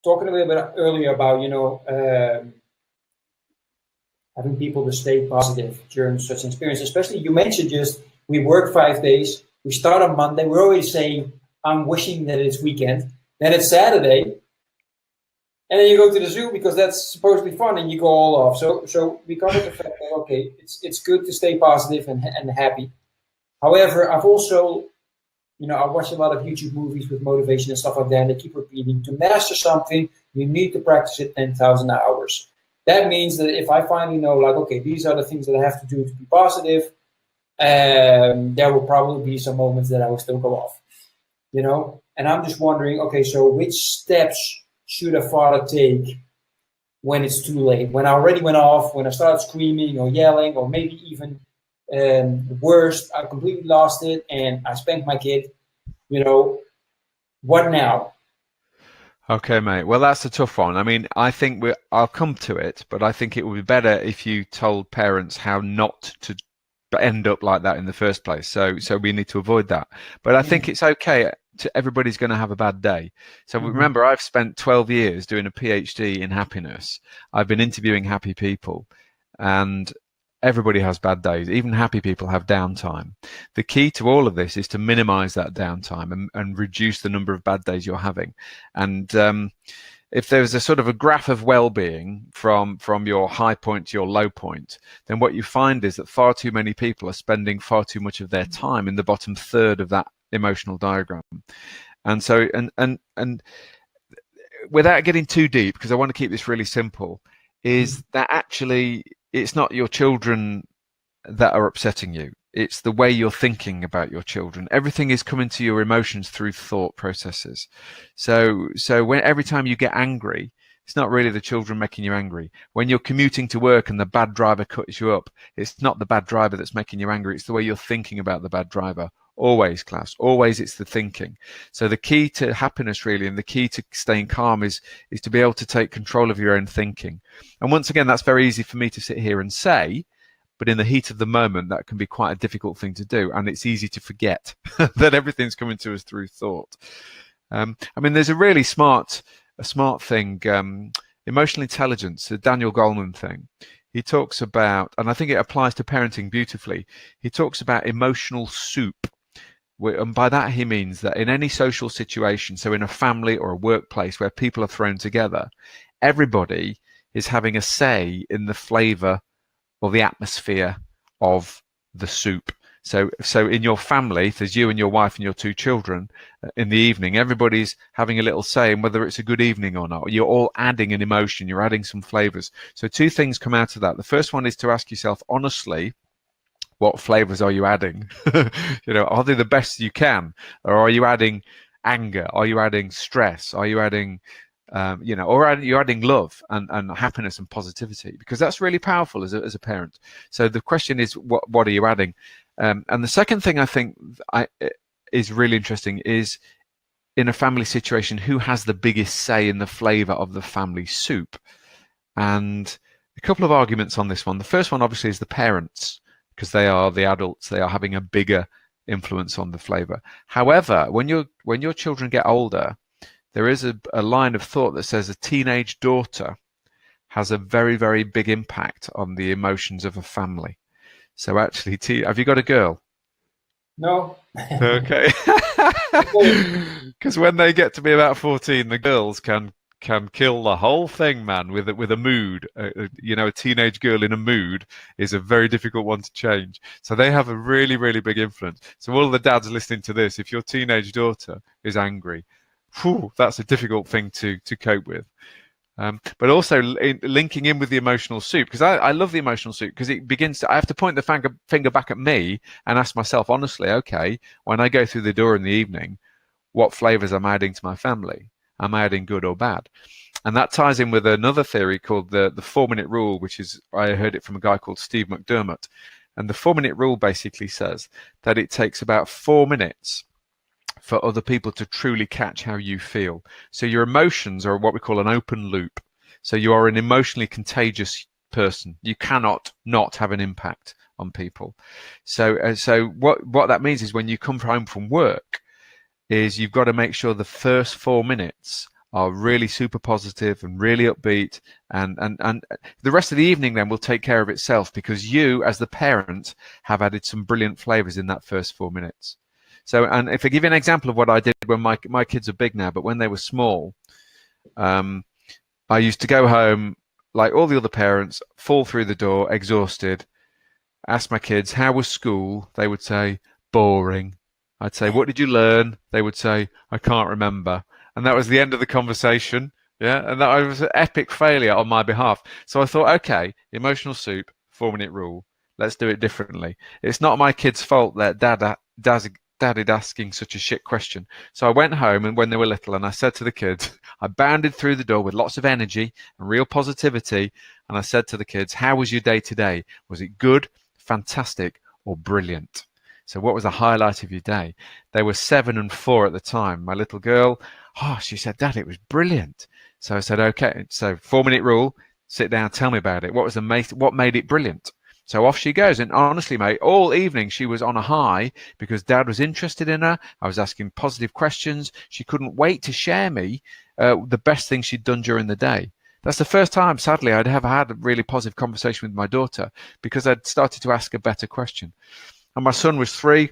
talking a little bit earlier about, having people to stay positive during such an experience. Especially, you mentioned just we work 5 days. We start on Monday. We're always saying, I'm wishing that it's weekend. Then it's Saturday. And then you go to the zoo because that's supposedly fun and you go all off. So we come with the fact that, okay, it's good to stay positive and happy. However, I've also, I watch a lot of YouTube movies with motivation and stuff like that. And they keep repeating, to master something, you need to practice it 10,000 hours. That means that if I finally know, like, okay, these are the things that I have to do to be positive, there will probably be some moments that I will still go off, And I'm just wondering, okay, so which steps should a father take when it's too late? When I already went off, when I started screaming or yelling, or maybe even worse, I completely lost it and I spanked my kid, what now? Okay, mate. Well, that's a tough one. I mean, I think I'll come to it, but I think it would be better if you told parents how not to end up like that in the first place. So we need to avoid that. But I think it's okay. Everybody's going to have a bad day. So remember, I've spent 12 years doing a PhD in happiness. I've been interviewing happy people, and everybody has bad days. Even happy people have downtime. The key to all of this is to minimize that downtime and reduce the number of bad days you're having. And if there's a sort of a graph of well-being from your high point to your low point, then what you find is that far too many people are spending far too much of their time in the bottom third of that emotional diagram. And so, and without getting too deep, because I want to keep this really simple, is that actually it's not your children that are upsetting you. It's the way you're thinking about your children. Everything is coming to your emotions through thought processes. So when every time you get angry, it's not really the children making you angry. When you're commuting to work and the bad driver cuts you up, it's not the bad driver that's making you angry. It's the way you're thinking about the bad driver. Always, class. Always, it's the thinking. So the key to happiness, really, and the key to staying calm is to be able to take control of your own thinking. And once again, that's very easy for me to sit here and say, but in the heat of the moment, that can be quite a difficult thing to do. And it's easy to forget that everything's coming to us through thought. I mean, there's a really smart thing, emotional intelligence, the Daniel Goleman thing. He talks about, and I think it applies to parenting beautifully, he talks about emotional soup. And by that, he means that in any social situation, so in a family or a workplace where people are thrown together, everybody is having a say in the flavor or the atmosphere of the soup. So in your family, if there's you and your wife and your 2 children, in the evening, everybody's having a little say in whether it's a good evening or not. You're all adding an emotion, you're adding some flavors. So 2 things come out of that. The first one is to ask yourself honestly, what flavors are you adding? Are they the best you can? Or are you adding anger? Are you adding stress? Are you adding or you're adding love and happiness and positivity? Because that's really powerful as a parent. So the question is, what are you adding? And the second thing I think is really interesting is, in a family situation, who has the biggest say in the flavor of the family soup? And a couple of arguments on this one. The first one, obviously, is the parents, because they are the adults. They are having a bigger influence on the flavor. However, when your children get older, there is a line of thought that says a teenage daughter has a very, very big impact on the emotions of a family. So actually, have you got a girl? No. Okay. Because when they get to be about 14, the girls can kill the whole thing, man, with a mood. A teenage girl in a mood is a very difficult one to change. So they have a really, really big influence. So all the dads listening to this, if your teenage daughter is angry, that's a difficult thing to cope with. But also linking in with the emotional soup, because I love the emotional soup, because it begins to, I have to point the finger back at me and ask myself honestly, okay, when I go through the door in the evening, what flavors am I adding to my family? Am I adding good or bad? And that ties in with another theory called the 4-minute rule, which is, I heard it from a guy called Steve McDermott. And the 4-minute rule basically says that it takes about 4 minutes for other people to truly catch how you feel. So your emotions are what we call an open loop. So you are an emotionally contagious person. You cannot not have an impact on people. So what that means is, when you come home from work, is you've got to make sure the first 4 minutes are really super positive and really upbeat, and the rest of the evening then will take care of itself, because you as the parent have added some brilliant flavors in that first 4 minutes. So, and if I give you an example of what I did when my kids are big now, but when they were small, I used to go home like all the other parents, fall through the door exhausted, ask my kids, how was school? They would say, boring. I'd say, what did you learn? They would say, I can't remember. And that was the end of the conversation. Yeah. And that was an epic failure on my behalf. So I thought, okay, emotional soup, 4-minute rule. Let's do it differently. It's not my kids' fault that Dad'd asking such a shit question. So I went home, and when they were little, and I said to the kids, I bounded through the door with lots of energy and real positivity. And I said to the kids, how was your day today? Was it good, fantastic, or brilliant? So what was the highlight of your day? They were 7 and 4 at the time. My little girl, she said, Dad, it was brilliant. So I said, okay, so 4-minute rule, sit down, tell me about it. What made it brilliant? So off she goes. And honestly, mate, all evening she was on a high because Dad was interested in her. I was asking positive questions. She couldn't wait to share me the best thing she'd done during the day. That's the first time, sadly, I'd ever had a really positive conversation with my daughter, because I'd started to ask a better question. And my son was 3.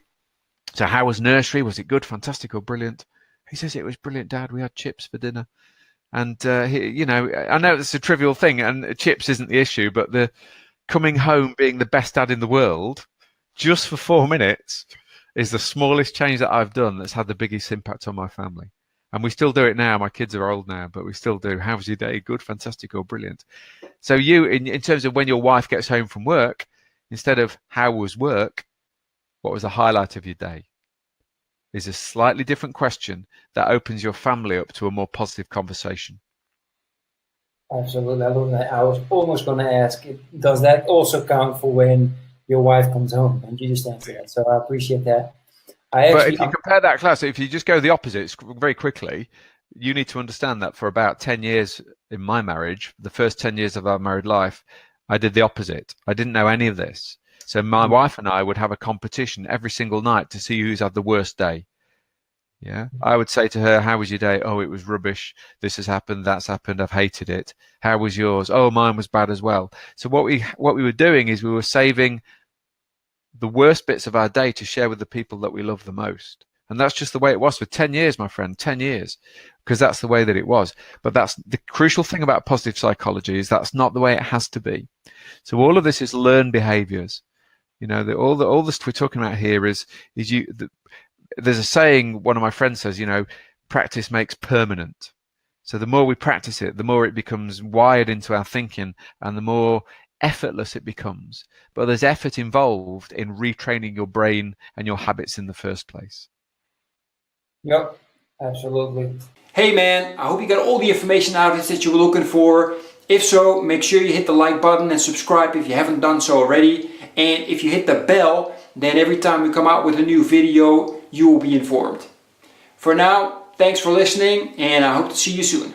So how was nursery? Was it good, fantastic, or brilliant? He says, it was brilliant, Dad. We had chips for dinner. And, I know it's a trivial thing, and chips isn't the issue, but the coming home being the best dad in the world just for 4 minutes is the smallest change that I've done that's had the biggest impact on my family. And we still do it now. My kids are old now, but we still do. How was your day? Good, fantastic, or brilliant? So you, in terms of when your wife gets home from work, instead of how was work, what was the highlight of your day? Is a slightly different question that opens your family up to a more positive conversation. Absolutely. I was almost going to ask, does that also count for when your wife comes home? And you just answered that. So I appreciate that. But if you compare that class, if you just go the opposite very quickly, you need to understand that for about 10 years in my marriage, the first 10 years of our married life, I did the opposite. I didn't know any of this. So my wife and I would have a competition every single night to see who's had the worst day. Yeah. I would say to her, how was your day? Oh, it was rubbish. This has happened. That's happened. I've hated it. How was yours? Oh, mine was bad as well. So what we were doing is we were saving the worst bits of our day to share with the people that we love the most. And that's just the way it was for 10 years, my friend, 10 years, because that's the way that it was. But that's the crucial thing about positive psychology, is that's not the way it has to be. So all of this is learned behaviors. All the stuff we're talking about here is there's a saying one of my friends says, practice makes permanent. So the more we practice it, the more it becomes wired into our thinking, and the more effortless it becomes. But there's effort involved in retraining your brain and your habits in the first place. Yep, absolutely. Hey man, I hope you got all the information out of this that you were looking for. If so, make sure you hit the like button and subscribe if you haven't done so already. And if you hit the bell, then every time we come out with a new video, you will be informed. For now, thanks for listening, and I hope to see you soon.